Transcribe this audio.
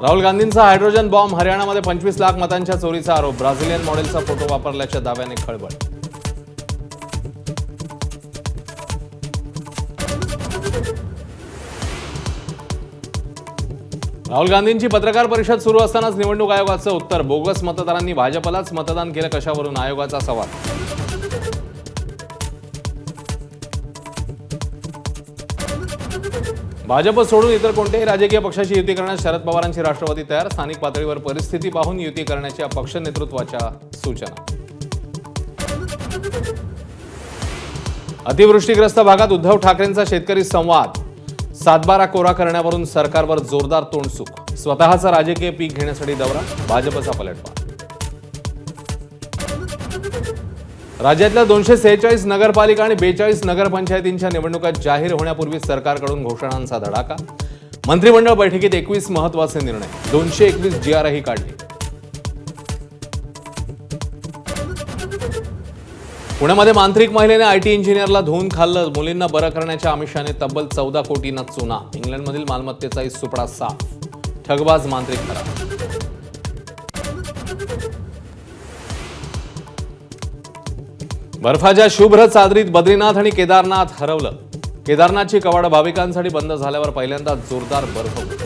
राहुल गांधींचा hydrogen bomb, हरियाणामध्ये 25 लाख मतांच्या चोरीचा आरोप, ब्राझिलियन मॉडेलचा फोटो वापरल्याच्या दाव्याने खळबळ. राहुल गांधींची पत्रकार परिषद सुरू असतानाच निवडणूक आयोगाचं उत्तर, बोगस मतदारांनी भाजपलाच मतदान केलं कशावरून, आयोगाचा सवाल. भाजप सोडून इतर कोणत्याही राजकीय पक्षाची युती करण्यास शरद पवारांची राष्ट्रवादी तयार, स्थानिक पातळीवर परिस्थिती पाहून युती करण्याच्या पक्ष नेतृत्वाच्या सूचना. अतिवृष्टीग्रस्त भागात उद्धव ठाकरेंचा शेतकरी संवाद, सातबारा कोरा करण्यावरून सरकारवर जोरदार तोंडसुख, स्वतःचा राजकीय पीक घेण्यासाठी दौरा, भाजपचा पलटवार. राज्यातल्या 246 नगरपालिका आणि 42 नगरपंचायतींच्या निवडणुका जाहीर होण्यापूर्वी सरकारकडून घोषणांचा धडाका, मंत्रिमंडळ बैठकीत 21 महत्त्वाचे निर्णय, 221 GRही काढले. पुण्यामध्ये मांत्रिक महिलेने IT इंजिनियरला धुवून खाल्लं, मुलींना बरं करण्याच्या आमिषाने तब्बल 14 कोटींना चुना, इंग्लंडमधील मालमत्तेचाही सुपडा साफ, ठगबाज मांत्रिक फरार. बर्फाच्या शुभ्र चादरीत बद्रीनाथ आणि केदारनाथ हरवलं, केदारनाथची कवाडं भाविकांसाठी बंद झाल्यावर पहिल्यांदा जोरदार बर्फ.